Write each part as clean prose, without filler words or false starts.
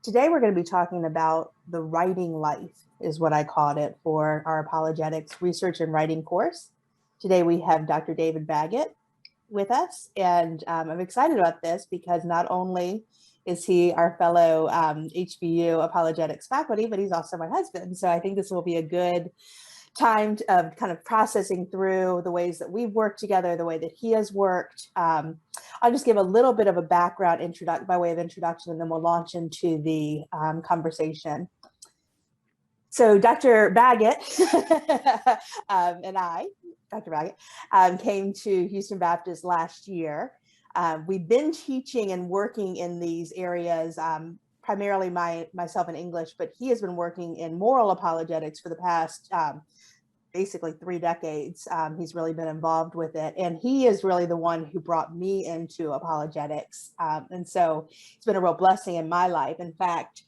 Today we're going to be talking about the writing life, is what I called it for our apologetics research and writing course. Today we have Dr. David Baggett with us, and I'm excited about this because not only is he our fellow HBU apologetics faculty, but he's also my husband. So I think this will be a good time of kind of processing through the ways that we've worked together, the way that he has worked. I'll just give a little bit of a background by way of introduction, and then we'll launch into the conversation. So Dr. Baggett and I, Dr. Baggett, came to Houston Baptist last year. We've been teaching and working in these areas, primarily myself in English, but he has been working in moral apologetics for the past basically 3 decades. He's really been involved with it. And he is really the one who brought me into apologetics. And so it's been a real blessing in my life. In fact,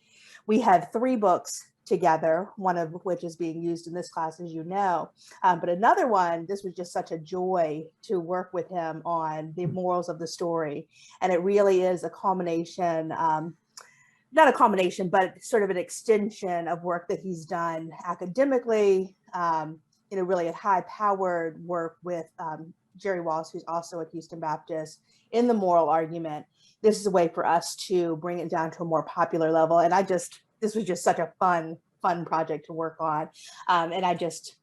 we have 3 books together, one of which is being used in this class, as you know. But another one, this was just such a joy to work with him on the morals of the story. And it really is a culmination, not a combination, but sort of an extension of work that he's done academically, really a high-powered work with Jerry Wallace, who's also at Houston Baptist, in the moral argument. This is a way for us to bring it down to a more popular level. And this was just such a fun project to work on. And I just,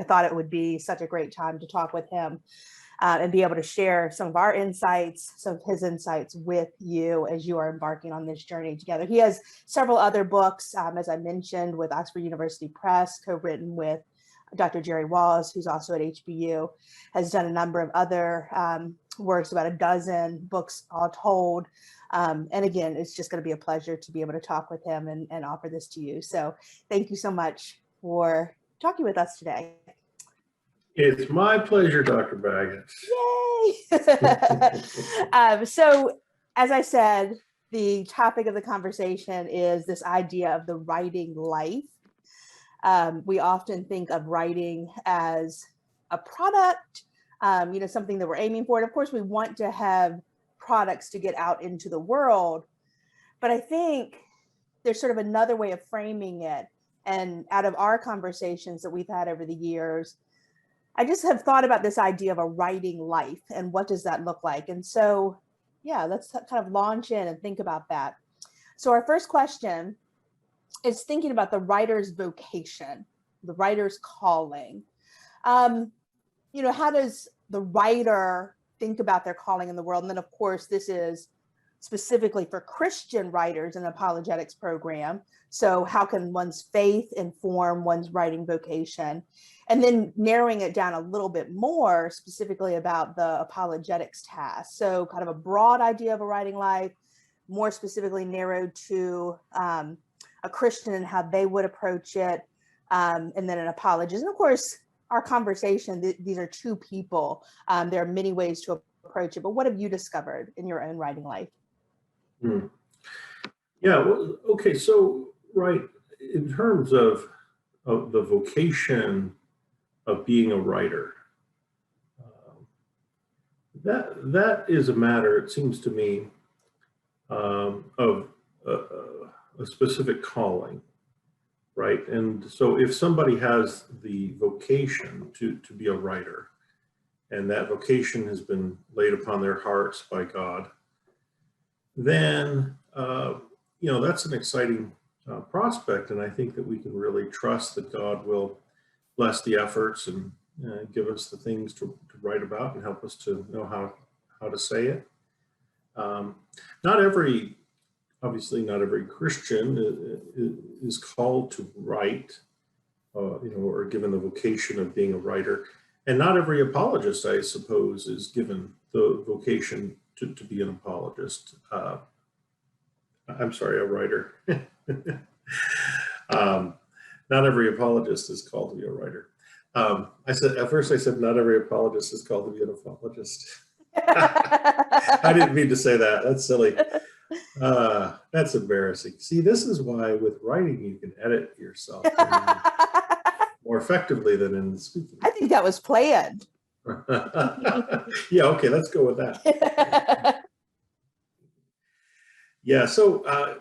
thought it would be such a great time to talk with him and be able to share some of our insights, some of his insights with you as you are embarking on this journey together. He has several other books, as I mentioned, with Oxford University Press, co-written with Dr. Jerry Wallace, who's also at HBU, has done a number of other works, about 12 books all told. And again, it's just going to be a pleasure to be able to talk with him and offer this to you. So thank you so much for talking with us today. It's my pleasure, Dr. Baggett. Yay! So as I said, the topic of the conversation is this idea of the writing life. We often think of writing as a product, something that we're aiming for. And of course, we want to have products to get out into the world. But I think there's sort of another way of framing it. And out of our conversations that we've had over the years, I just have thought about this idea of a writing life and what does that look like? And so, yeah, let's kind of launch in and think about that. So our first question is thinking about the writer's vocation, the writer's calling. How does the writer think about their calling in the world? And then, of course, this is specifically for Christian writers in an apologetics program. So how can one's faith inform one's writing vocation? And then narrowing it down a little bit more specifically about the apologetics task. So kind of a broad idea of a writing life, more specifically narrowed to a Christian and how they would approach it, and then an apologist. And of course, our conversation, these are 2 people. There are many ways to approach it, but what have you discovered in your own writing life? Yeah, well, okay, so, right, in terms of the vocation of being a writer, that is a matter, it seems to me, of a specific calling, right? And so if somebody has the vocation to be a writer, and that vocation has been laid upon their hearts by God, then, that's an exciting prospect. And I think that we can really trust that God will bless the efforts and give us the things to write about and help us to know how to say it. Obviously not every Christian is called to write, or given the vocation of being a writer. And not every apologist, I suppose, is given the vocation to be an apologist. I'm sorry, a writer. Not every apologist is called to be a writer. At first I said not every apologist is called to be an apologist. I didn't mean to say that. That's silly. That's embarrassing. See, this is why with writing you can edit yourself more effectively than in speaking. I think that was planned. Yeah, okay, let's go with that. Yeah, so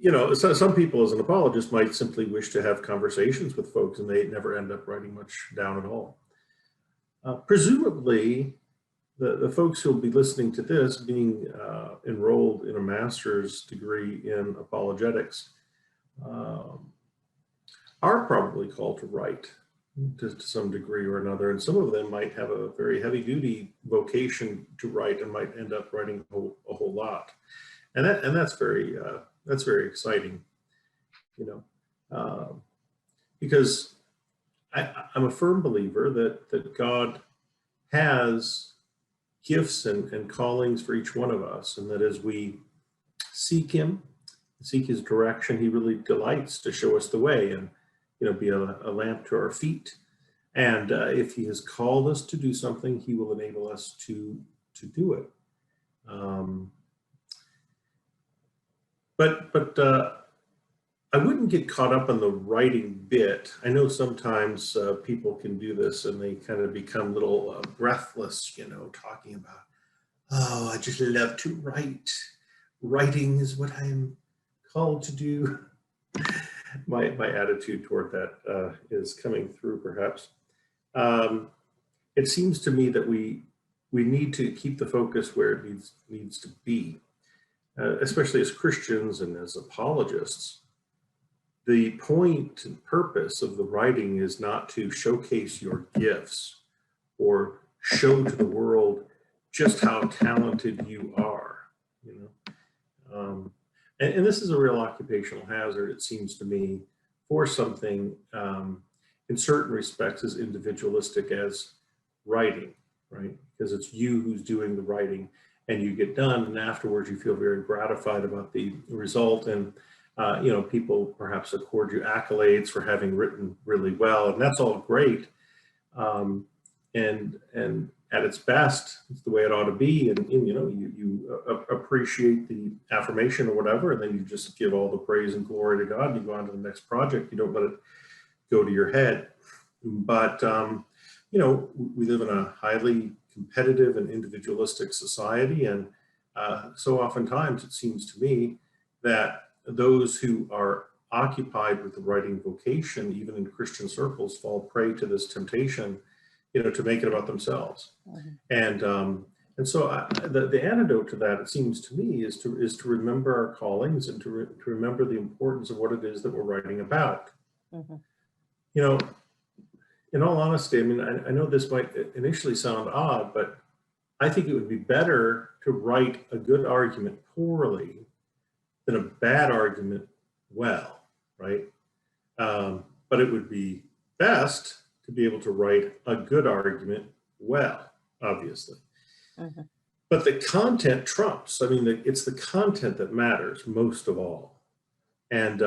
So some people as an apologist might simply wish to have conversations with folks and they never end up writing much down at all. Presumably, the folks who'll be listening to this, being enrolled in a master's degree in apologetics, are probably called to write to some degree or another. And some of them might have a very heavy duty vocation to write and might end up writing a whole lot. And that's very exciting, because I'm a firm believer that God has gifts and callings for each one of us, and that as we seek him, seek his direction, he really delights to show us the way and be a lamp to our feet. And if he has called us to do something, he will enable us to do it. But I wouldn't get caught up on the writing bit. I know sometimes people can do this and they kind of become a little breathless, talking about, oh, I just love to write. Writing is what I am called to do. My attitude toward that is coming through, perhaps. It seems to me that we need to keep the focus where it needs to be, especially as Christians and as apologists. The point and purpose of the writing is not to showcase your gifts or show to the world just how talented you are, and this is a real occupational hazard, it seems to me, for something in certain respects as individualistic as writing, right? Because it's you who's doing the writing and you get done, and afterwards you feel very gratified about the result, and people perhaps accord you accolades for having written really well, and that's all great. And at its best, it's the way it ought to be. And you appreciate the affirmation or whatever, and then you just give all the praise and glory to God. And you go on to the next project. You don't let it go to your head. But we live in a highly competitive and individualistic society, and so oftentimes it seems to me that those who are occupied with the writing vocation, even in Christian circles, fall prey to this temptation, to make it about themselves. Mm-hmm. And so the antidote to that, it seems to me, is to remember our callings and to remember the importance of what it is that we're writing about. Mm-hmm. In all honesty, I mean, I know this might initially sound odd, but I think it would be better to write a good argument poorly than a bad argument well, right? But it would be best to be able to write a good argument well, obviously. Mm-hmm. But the content trumps. I mean, it's the content that matters most of all. And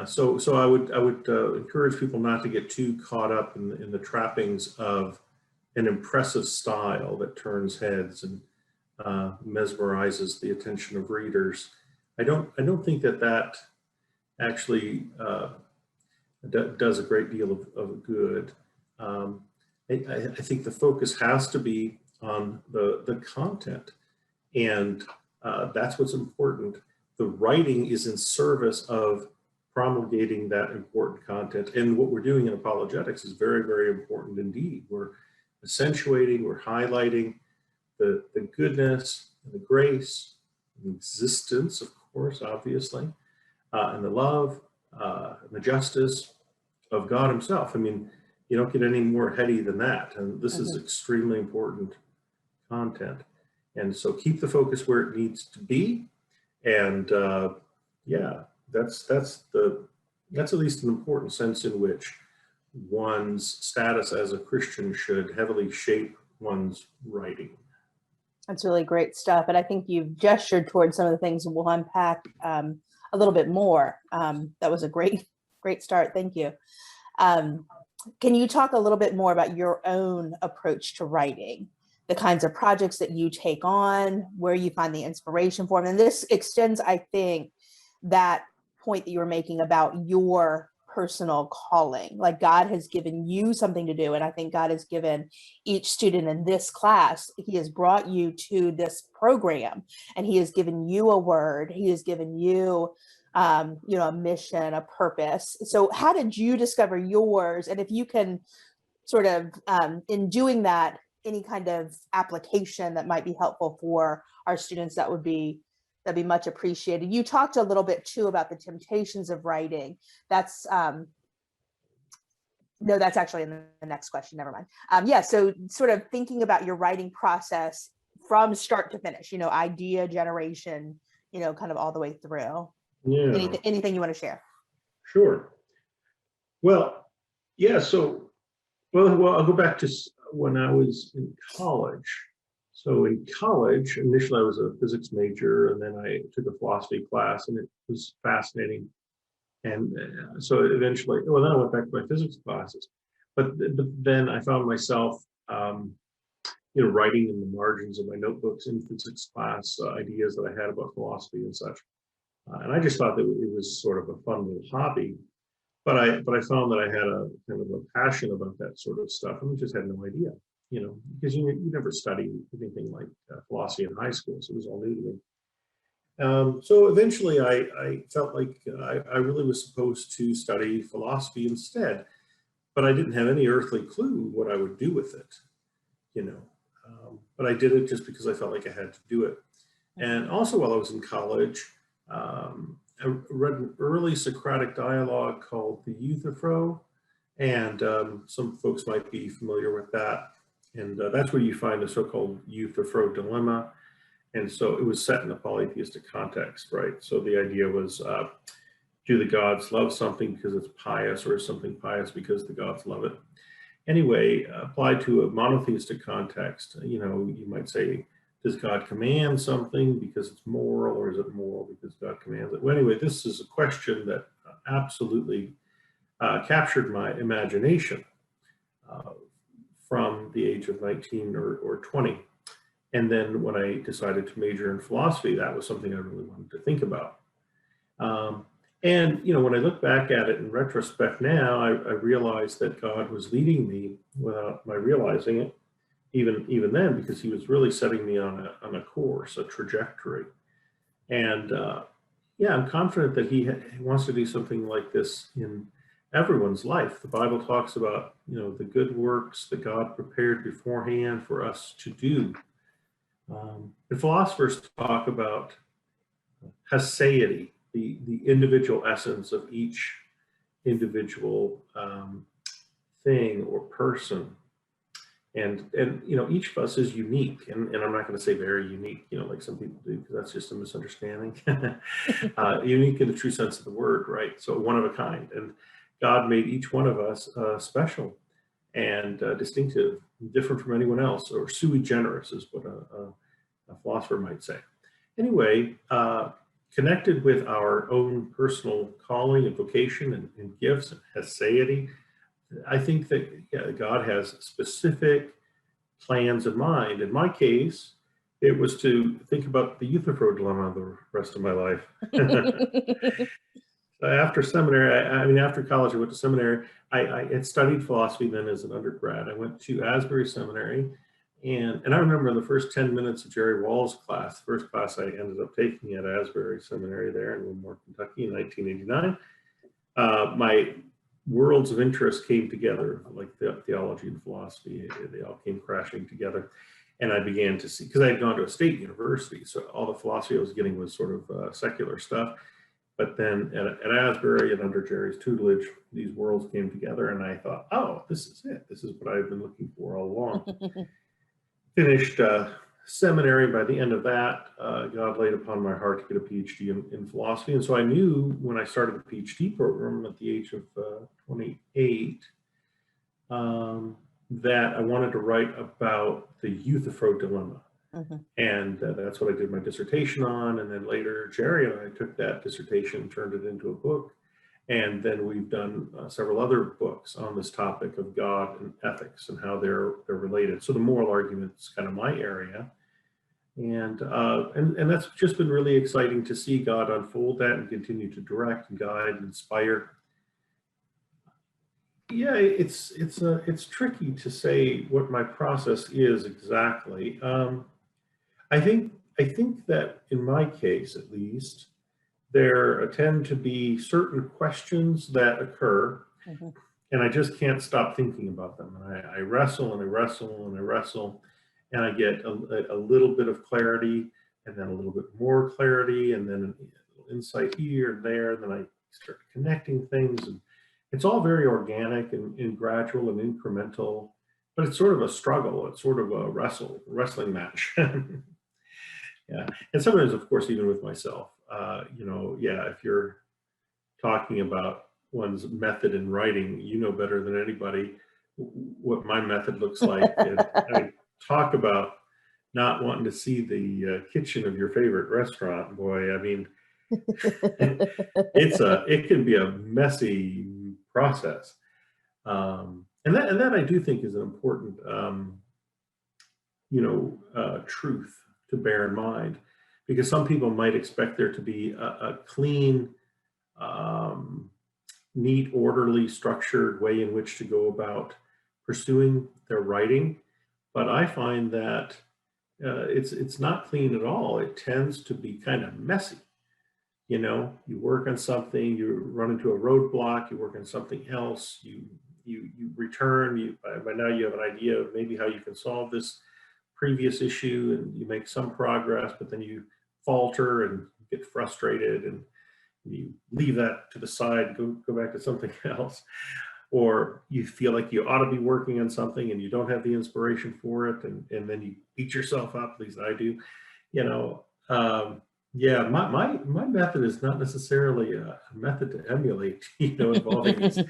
so I would encourage people not to get too caught up in the trappings of an impressive style that turns heads and mesmerizes the attention of readers. I don't think that actually does a great deal of good. I think the focus has to be on the content, and that's what's important. The writing is in service of promulgating that important content, and what we're doing in apologetics is very, very important indeed. We're accentuating, we're highlighting the goodness and the grace and the existence, of course, obviously, and the love and the justice of God himself. I mean, you don't get any more heady than that. And this is extremely important content. And so keep the focus where it needs to be. And that's at least an important sense in which one's status as a Christian should heavily shape one's writing. That's really great stuff. And I think you've gestured towards some of the things we'll unpack a little bit more. That was a great start. Thank you. Can you talk a little bit more about your own approach to writing, the kinds of projects that you take on, where you find the inspiration for them? And this extends, I think, that point that you were making about your personal calling. Like God has given you something to do. And I think God has given each student in this class, he has brought you to this program and he has given you a word. He has given you, a mission, a purpose. So how did you discover yours? And if you can sort of, in doing that, any kind of application that might be helpful for our students, that'd be much appreciated. You talked a little bit too about the temptations of writing. That's no, that's actually in the next question. Never mind. Yeah, so sort of thinking about your writing process from start to finish, idea generation, kind of all the way through. Yeah. Anything you want to share? Sure. Well, yeah. So, well, I'll go back to when I was in college. So in college, initially I was a physics major, and then I took a philosophy class, and it was fascinating. And so eventually, well, then I went back to my physics classes. But then I found myself, writing in the margins of my notebooks in physics class, ideas that I had about philosophy and such. And I just thought that it was sort of a fun little hobby. But I found that I had a kind of a passion about that sort of stuff, and I just had no idea, because you never studied anything like philosophy in high school, so it was all new to me. So eventually I felt like I really was supposed to study philosophy instead, but I didn't have any earthly clue what I would do with it, but I did it just because I felt like I had to do it. And also while I was in college, I read an early Socratic dialogue called the Euthyphro, and some folks might be familiar with that. And that's where you find the so-called Euthyphro dilemma. And so it was set in a polytheistic context, right? So the idea was, do the gods love something because it's pious, or is something pious because the gods love it? Anyway, applied to a monotheistic context, you might say, does God command something because it's moral, or is it moral because God commands it? Well, anyway, this is a question that absolutely captured my imagination from the age of 19 or 20. And then when I decided to major in philosophy, that was something I really wanted to think about. And when I look back at it in retrospect now, I realized that God was leading me without my realizing it, even then, because he was really setting me on a course, a trajectory. And yeah, I'm confident that he wants to do something like this in everyone's life. The Bible talks about, the good works that God prepared beforehand for us to do. The philosophers talk about aseity, the individual essence of each individual thing or person. And each of us is unique, and I'm not going to say very unique, like some people do, because that's just a misunderstanding. Unique in the true sense of the word, right? So one of a kind, and God made each one of us special and distinctive, different from anyone else, or sui generis is what a philosopher might say. Anyway, connected with our own personal calling and vocation and gifts and aseity, I think that God has specific plans in mind. In my case, it was to think about the Euthyphro dilemma the rest of my life. After seminary, after college, I went to seminary. I had studied philosophy then as an undergrad. I went to Asbury Seminary, and I remember the first 10 minutes of Jerry Wall's class, the first class I ended up taking at Asbury Seminary there in Wilmore, Kentucky in 1989. My worlds of interest came together, like theology and philosophy. They all came crashing together. And I began to see, because I had gone to a state university, so all the philosophy I was getting was sort of secular stuff. But then at Asbury and under Jerry's tutelage, these worlds came together, and I thought, oh, this is it. This is what I've been looking for all along. Finished seminary. By the end of that, God laid upon my heart to get a PhD in philosophy. And so I knew when I started the PhD program at the age of 28 that I wanted to write about the Euthyphro dilemma. And that's what I did my dissertation on. And then later, Jerry and I took that dissertation and turned it into a book. And then we've done several other books on this topic of God and ethics and how they're related. So the moral argument is kind of my area. And that's just been really exciting to see God unfold that and continue to direct and guide and inspire. Yeah, it's tricky to say what my process is exactly. I think that in my case, at least, there tend to be certain questions that occur, Mhm. and I just can't stop thinking about them. And I wrestle and I wrestle and I wrestle, and I get a little bit of clarity, and then a little bit more clarity, and then a little insight here and there. And then I start connecting things, and it's all very organic and gradual and incremental. But it's sort of a struggle. It's sort of a wrestling match. Yeah, and sometimes, of course, even with myself, yeah, if you're talking about one's method in writing, you know better than anybody what my method looks like. And I talk about not wanting to see the kitchen of your favorite restaurant. Boy, I mean, it can be a messy process. And that I do think is an important truth to bear in mind, because some people might expect there to be a clean, um, neat, orderly, structured way in which to go about pursuing their writing. But I find that it's not clean at all. It tends to be kind of messy. You work on something, you run into a roadblock, you work on something else, you return, by now you have an idea of maybe how you can solve this previous issue, and you make some progress, but then you falter and get frustrated, and you leave that to the side, go back to something else. Or you feel like you ought to be working on something and you don't have the inspiration for it, and then you beat yourself up, at least I do. you know yeah, my method is not necessarily a method to emulate, involving these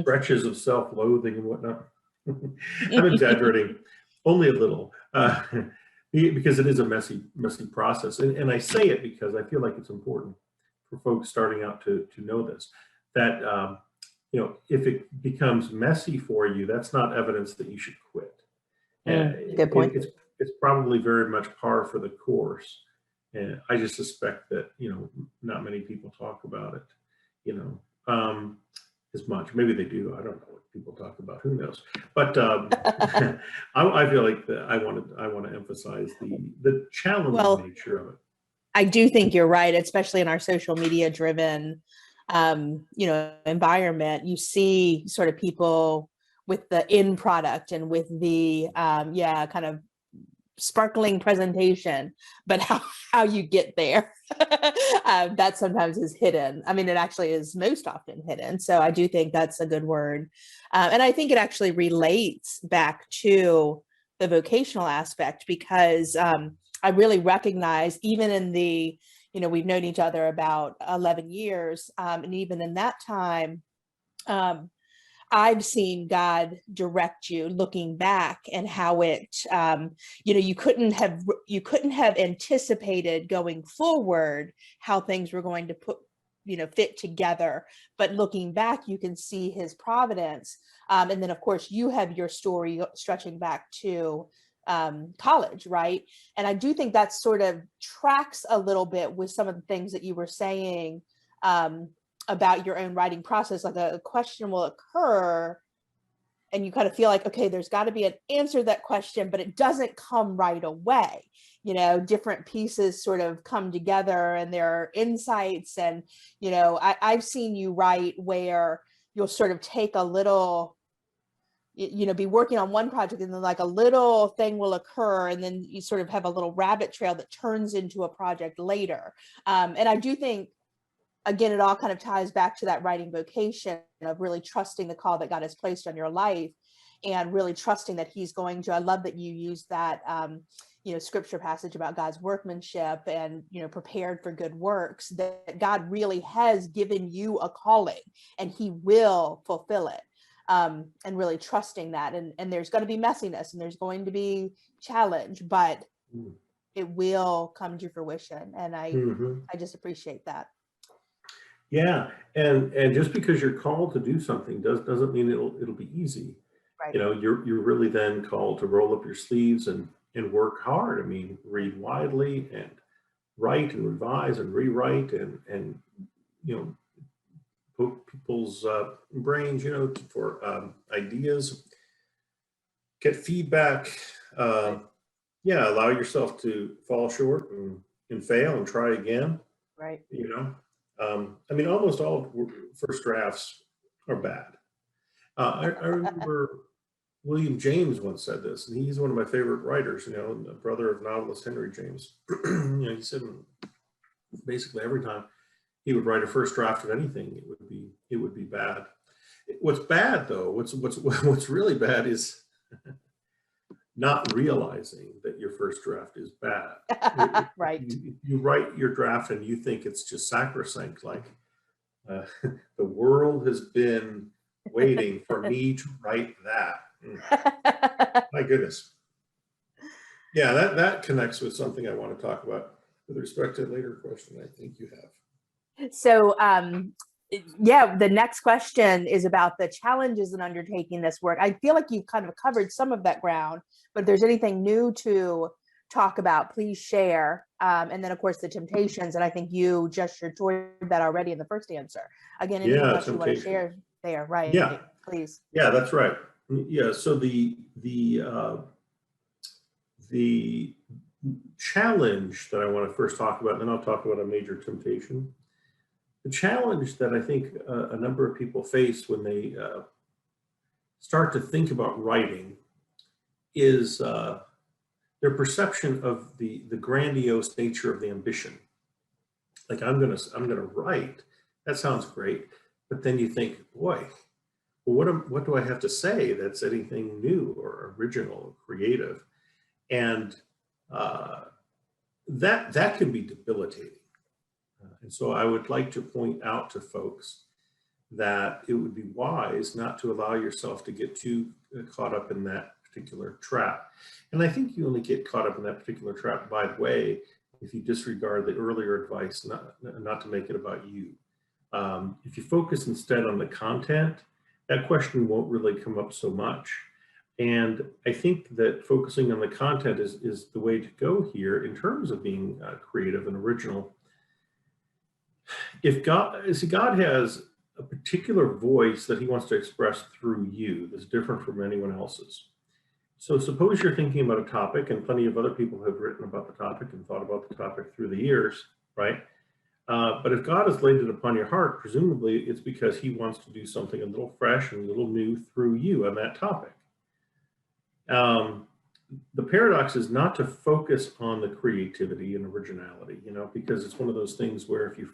stretches of self-loathing and whatnot. I'm exaggerating only a little, because it is a messy process. And I say it because I feel like it's important for folks starting out to know this, that if it becomes messy for you, that's not evidence that you should quit. Good point. It's probably very much par for the course. And I just suspect that, not many people talk about it, as much. Maybe they do. I don't know what people talk about. Who knows? But I feel like that I want to emphasize the challenging Well, nature of it. I do think you're right, especially in our social media driven, environment. You see sort of people with the end product and with the, kind of sparkling presentation, but how you get there, that sometimes is hidden. I mean, it actually is most often hidden. So I do think that's a good word. And I think it actually relates back to the vocational aspect, because I really recognize, even in the, we've known each other about 11 years. And even in that time, I've seen God direct you looking back, and how it, you couldn't have anticipated going forward how things were going to fit together. But looking back, you can see his providence. And then of course you have your story stretching back to college, right? And I do think that sort of tracks a little bit with some of the things that you were saying, about your own writing process. Like a question will occur and you kind of feel like, okay, there's got to be an answer to that question, but it doesn't come right away. Different pieces sort of come together and there are insights. And, I've seen you write where you'll sort of take a little, be working on one project, and then like a little thing will occur, and then you sort of have a little rabbit trail that turns into a project later. And I do think, again, it all kind of ties back to that writing vocation of really trusting the call that God has placed on your life, and really trusting that he's going to, I love that you used that, scripture passage about God's workmanship and, prepared for good works, that God really has given you a calling and he will fulfill it. And really trusting that. And there's going to be messiness and there's going to be challenge, but it will come to fruition. And I just appreciate that. Yeah, and just because you're called to do something doesn't mean it'll be easy. Right. You're really then called to roll up your sleeves and work hard. I mean, read widely and write and revise and rewrite and put people people's brains, for ideas, get feedback. Yeah, allow yourself to fall short and fail and try again. Right. I mean, almost all first drafts are bad. I remember William James once said this, and he's one of my favorite writers, and the brother of novelist Henry James. He said basically every time he would write a first draft of anything, it would be bad. What's bad though, what's really bad is not realizing that your first draft is bad. Right. You write your draft and you think it's just sacrosanct, like the world has been waiting for me to write that. My goodness. Yeah, that connects with something I want to talk about with respect to a later question I think you have. So, yeah, the next question is about the challenges in undertaking this work. I feel like you've kind of covered some of that ground, but if there's anything new to talk about, please share. And then, of course, the temptations, and I think you gestured toward that already in the first answer. Again, anything else you want to share there, right? Yeah, please. Yeah, that's right. Yeah, so the challenge that I want to first talk about, and then I'll talk about a major temptation. The challenge that I think a number of people face when they start to think about writing is their perception of the grandiose nature of the ambition. Like I'm gonna write. That sounds great, but then you think, boy, well, what do I have to say that's anything new or original or creative? And that can be debilitating. And so I would like to point out to folks that it would be wise not to allow yourself to get too caught up in that particular trap. And I think you only get caught up in that particular trap, by the way, if you disregard the earlier advice not to make it about you. If you focus instead on the content, that question won't really come up so much. And I think that focusing on the content is the way to go here in terms of being creative and original. If God has a particular voice that he wants to express through you that's different from anyone else's. So suppose you're thinking about a topic, and plenty of other people have written about the topic and thought about the topic through the years, right? But if God has laid it upon your heart, presumably it's because he wants to do something a little fresh and a little new through you on that topic. The paradox is not to focus on the creativity and originality, because it's one of those things where if you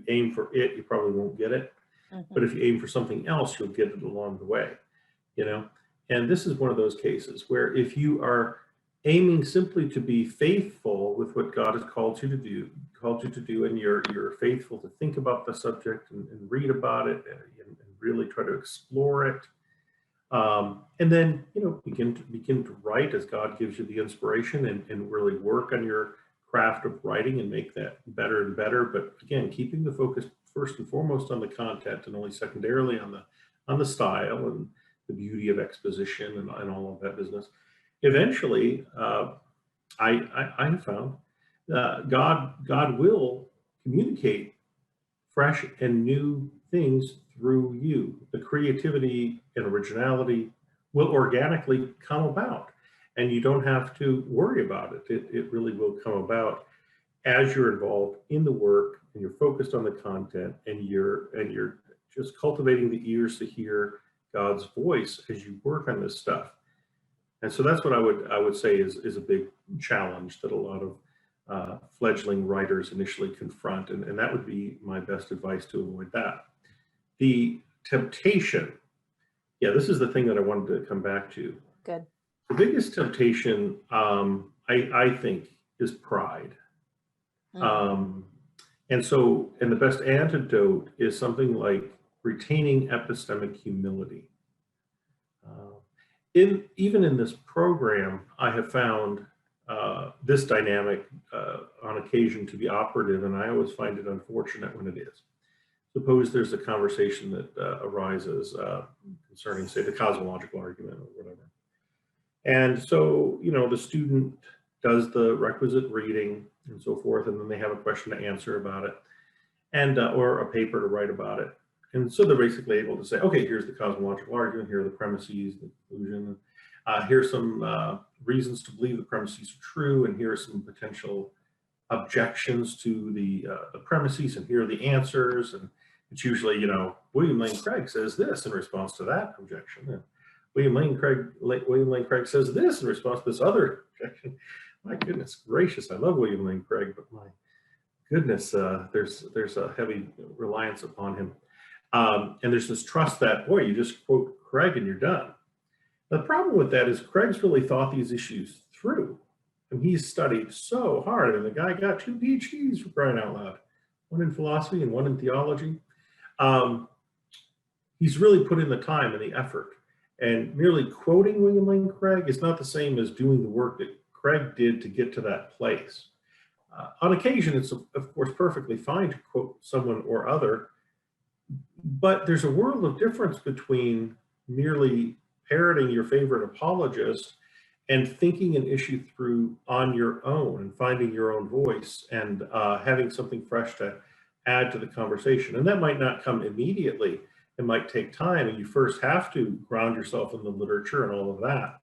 aim for it, you probably won't get it. Mm-hmm. But if you aim for something else, you'll get it along the way, And this is one of those cases where if you are aiming simply to be faithful with what God has called you to do, and you're faithful to think about the subject and read about it and really try to explore it, and then begin to write as God gives you the inspiration, and really work on your craft of writing and make that better and better. But again, keeping the focus first and foremost on the content, and only secondarily on the style and the beauty of exposition and all of that business. Eventually, I have found God will communicate fresh and new things through you. The creativity and originality will organically come about, and you don't have to worry about it. It really will come about as you're involved in the work and you're focused on the content, and you're just cultivating the ears to hear God's voice as you work on this stuff. And so that's what I would say is a big challenge that a lot of fledgling writers initially confront, and that would be my best advice to avoid that. The temptation, yeah, this is the thing that I wanted to come back to. Good. The biggest temptation, I think, is pride. Mm-hmm. And the best antidote is something like retaining epistemic humility. Even in this program, I have found this dynamic on occasion to be operative, and I always find it unfortunate when it is. Suppose there's a conversation that arises concerning, say, the cosmological argument or whatever. And so, the student does the requisite reading and so forth, and then they have a question to answer about it, and or a paper to write about it. And so they're basically able to say, okay, here's the cosmological argument, here are the premises, the conclusion, here's some reasons to believe the premises are true, and here are some potential objections to the premises, and here are the answers. And it's usually, William Lane Craig says this in response to that objection. And William Lane Craig says this in response to this other objection. My goodness gracious, I love William Lane Craig, but my goodness, there's a heavy reliance upon him. And there's this trust that, boy, you just quote Craig and you're done. The problem with that is Craig's really thought these issues through. And he's studied so hard. And the guy got 2 PhDs, for crying out loud, one in philosophy and one in theology. He's really put in the time and the effort. And merely quoting William Lane Craig is not the same as doing the work that Craig did to get to that place. On occasion, it's of course perfectly fine to quote someone or other, but there's a world of difference between merely parroting your favorite apologist and thinking an issue through on your own and finding your own voice and having something fresh to add to the conversation. And that might not come immediately. It might take time, and you first have to ground yourself in the literature and all of that.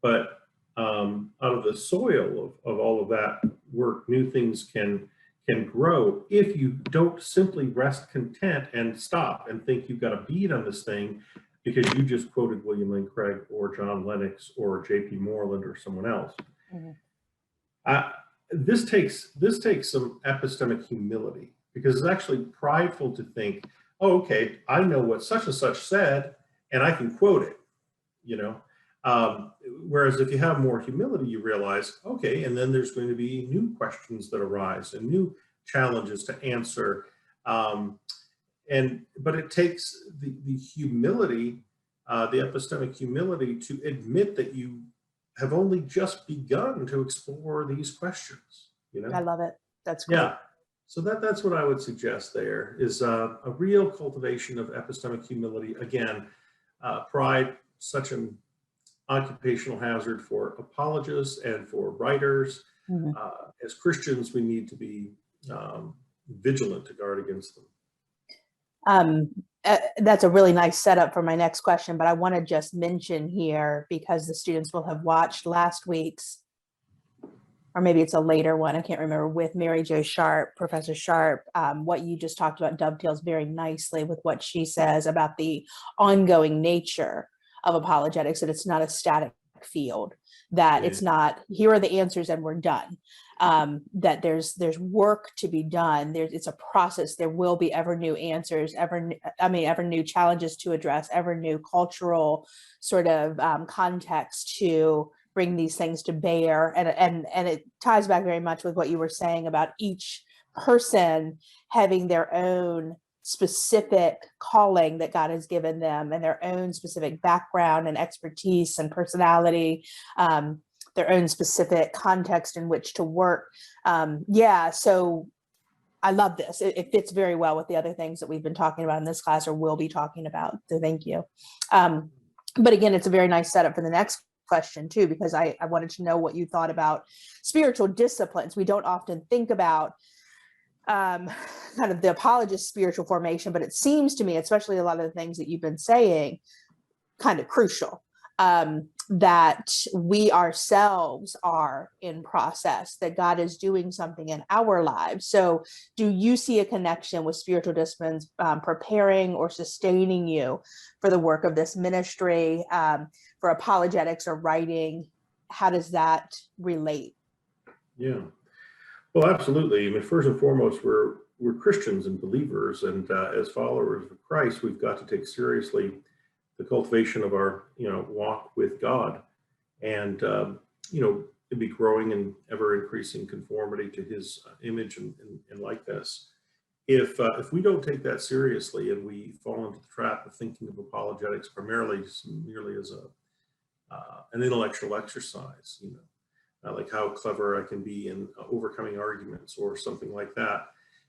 But out of the soil of all of that work, new things can grow if you don't simply rest content and stop and think you've got a beat on this thing because you just quoted William Lane Craig or John Lennox or J.P. Moreland or someone else. Mm-hmm. This takes some epistemic humility, because it's actually prideful to think, oh, okay, I know what such and such said, and I can quote it, whereas if you have more humility, you realize, okay, and then there's going to be new questions that arise and new challenges to answer. But it takes the humility, the epistemic humility, to admit that you have only just begun to explore these questions. I love it. That's great. Yeah. So that's what I would suggest there is a real cultivation of epistemic humility. Again, pride, such an occupational hazard for apologists and for writers. Mm-hmm. As Christians, we need to be vigilant to guard against them. That's a really nice setup for my next question, but I want to just mention here, because the students will have watched last week's, or maybe it's a later one, I can't remember, with Mary Jo Sharp, Professor Sharp. What you just talked about dovetails very nicely with what she says about the ongoing nature of apologetics, that it's not a static field, that it's not, here are the answers and we're done. That there's work to be done. It's a process. There will be ever new answers, ever new challenges to address, ever new cultural sort of context to bring these things to bear. And it ties back very much with what you were saying about each person having their own specific calling that God has given them, and their own specific background and expertise and personality, their own specific context in which to work. So I love this. It fits very well with the other things that we've been talking about in this class, or will be talking about. So thank you. But again, it's a very nice setup for the next question too, because I wanted to know what you thought about spiritual disciplines. We don't often think about kind of the apologist spiritual formation, but it seems to me, especially a lot of the things that you've been saying, kind of crucial, that we ourselves are in process, that God is doing something in our lives. So do you see a connection with spiritual disciplines preparing or sustaining you for the work of this ministry, for apologetics or writing? How does that relate? Yeah. Well, absolutely. I mean, first and foremost, we're Christians and believers, and as followers of Christ, we've got to take seriously the cultivation of our, walk with God, and be growing in ever increasing conformity to His image and likeness. If we don't take that seriously, and we fall into the trap of thinking of apologetics primarily merely as an intellectual exercise, like how clever I can be in overcoming arguments or something like that.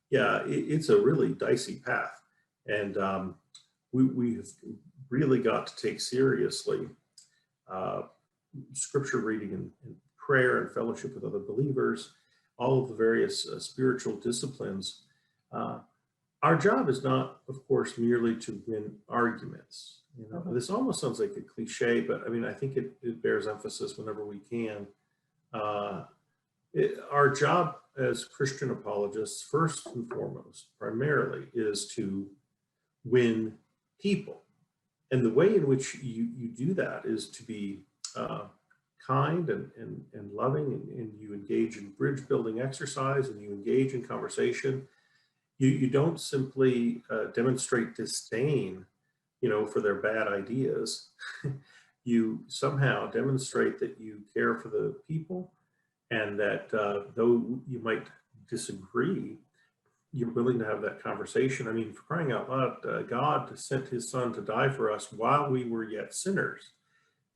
Yeah, it's a really dicey path. And we've really got to take seriously scripture reading and prayer and fellowship with other believers, all of the various spiritual disciplines. our job is not, of course, merely to win arguments. You know, Mhm. this almost sounds like a cliche, but I mean, I think it bears emphasis whenever we can. Uh, our job as Christian apologists, first and foremost, primarily, is to win people. And the way in which you do that is to be uh, kind and loving, and you engage in bridge building exercise, and you engage in conversation. You don't simply demonstrate disdain, you know, for their bad ideas. You somehow demonstrate that you care for the people, and that though you might disagree, you're willing to have that conversation. I mean, for crying out loud, God sent his son to die for us while we were yet sinners.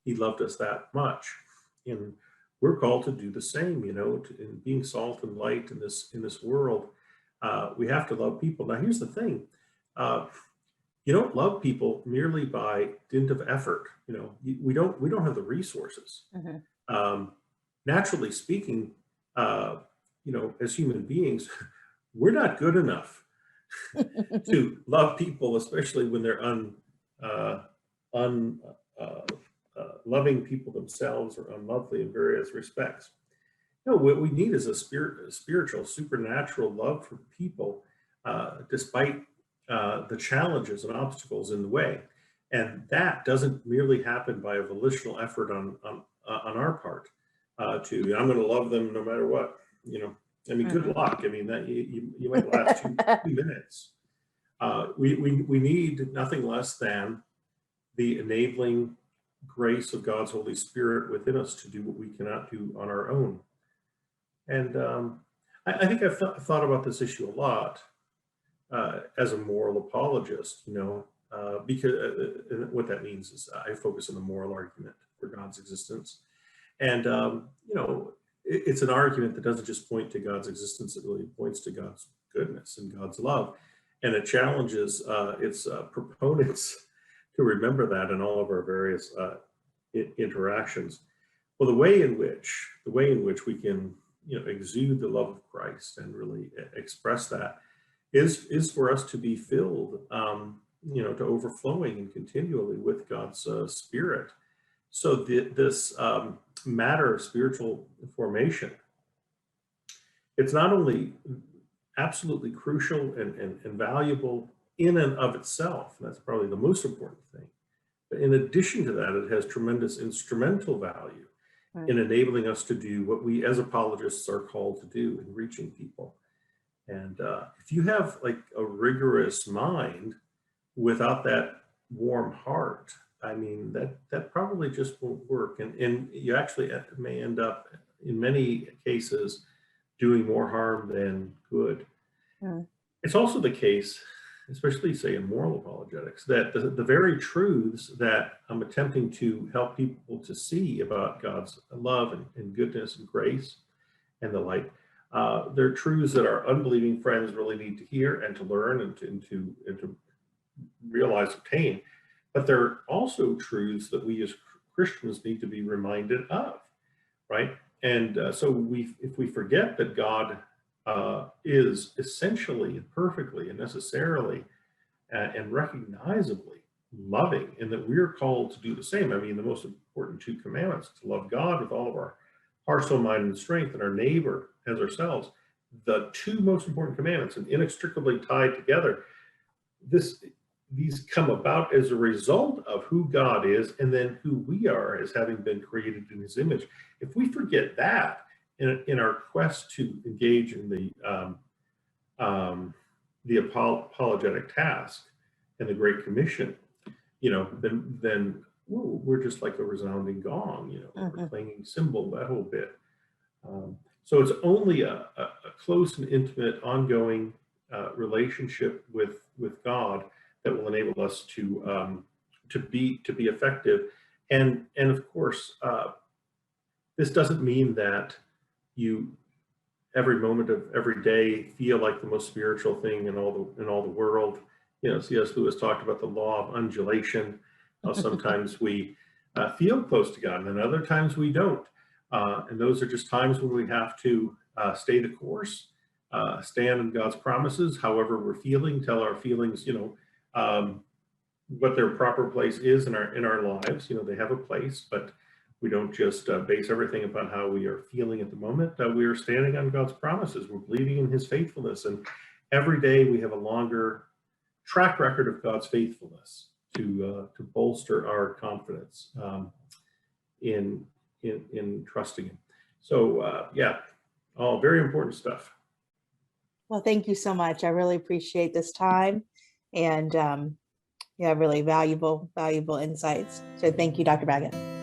He loved us that much. And we're called to do the same, you know, in being salt and light in this world. We have to love people. Now, here's the thing. Uh, you don't love people merely by dint of effort. You know, we don't have the resources. Mhm. Um, Naturally speaking, you know, as human beings, we're not good enough to love people, especially when they're uh, un uh, loving people themselves or unlovely in various respects. No, what we need is a spiritual, supernatural love for people, despite the challenges and obstacles in the way. And that doesn't merely happen by a volitional effort on our part. I'm going to love them no matter what. You know, I mean, good Mhm. luck. I mean, that you might last 2 minutes. We need nothing less than the enabling grace of God's Holy Spirit within us to do what we cannot do on our own. And I think I've thought about this issue a lot as a moral apologist, you know, because what that means is I focus on the moral argument for God's existence. And, you know, it's an argument that doesn't just point to God's existence, it really points to God's goodness and God's love. And it challenges its proponents to remember that in all of our various interactions. Well, the way in which we can, you know, exude the love of Christ and really express that is for us to be filled, you know, to overflowing and continually with God's Spirit. So this matter of spiritual formation, it's not only absolutely crucial and valuable in and of itself. That's probably the most important thing. But in addition to that, it has tremendous instrumental value in Mm. enabling us to do what we as apologists are called to do in reaching people. And if you have like a rigorous mind without that warm heart, I mean, that probably just won't work. And you actually may end up, in many cases, doing more harm than good. Mm. It's also the case, especially say in moral apologetics, that the very truths that I'm attempting to help people to see about God's love and goodness and grace and the like, they're truths that our unbelieving friends really need to hear and to learn and to realize, obtain. But they're also truths that we as Christians need to be reminded of, right? And so if we forget that God is essentially and perfectly and necessarily and recognizably loving, and that we're called to do the same. I mean, the most important two commandments, to love God with all of our heart, soul, mind, and strength, and our neighbor as ourselves. The two most important commandments, and inextricably tied together. These come about as a result of who God is, and then who we are as having been created in his image. If we forget that in our quest to engage in the apologetic task and the Great Commission, you know, then we're just like a resounding gong, you know, or a Mhm. clanging cymbal, that whole bit. So it's only a close and intimate, ongoing relationship with God that will enable us to be effective. And of course, this doesn't mean that you every moment of every day feel like the most spiritual thing in all the world. You know, C.S. Lewis talked about the law of undulation. How sometimes we feel close to God, and then other times we don't. And those are just times when we have to stay the course stand in God's promises, however we're feeling, tell our feelings, what their proper place is in our lives. They have a place, but we don't just base everything upon how we are feeling at the moment. We are standing on God's promises. We're believing in his faithfulness. And every day we have a longer track record of God's faithfulness to bolster our confidence in trusting him. So yeah, all very important stuff. Well, thank you so much. I really appreciate this time, and yeah, really valuable insights. So thank you, Dr. Baggett.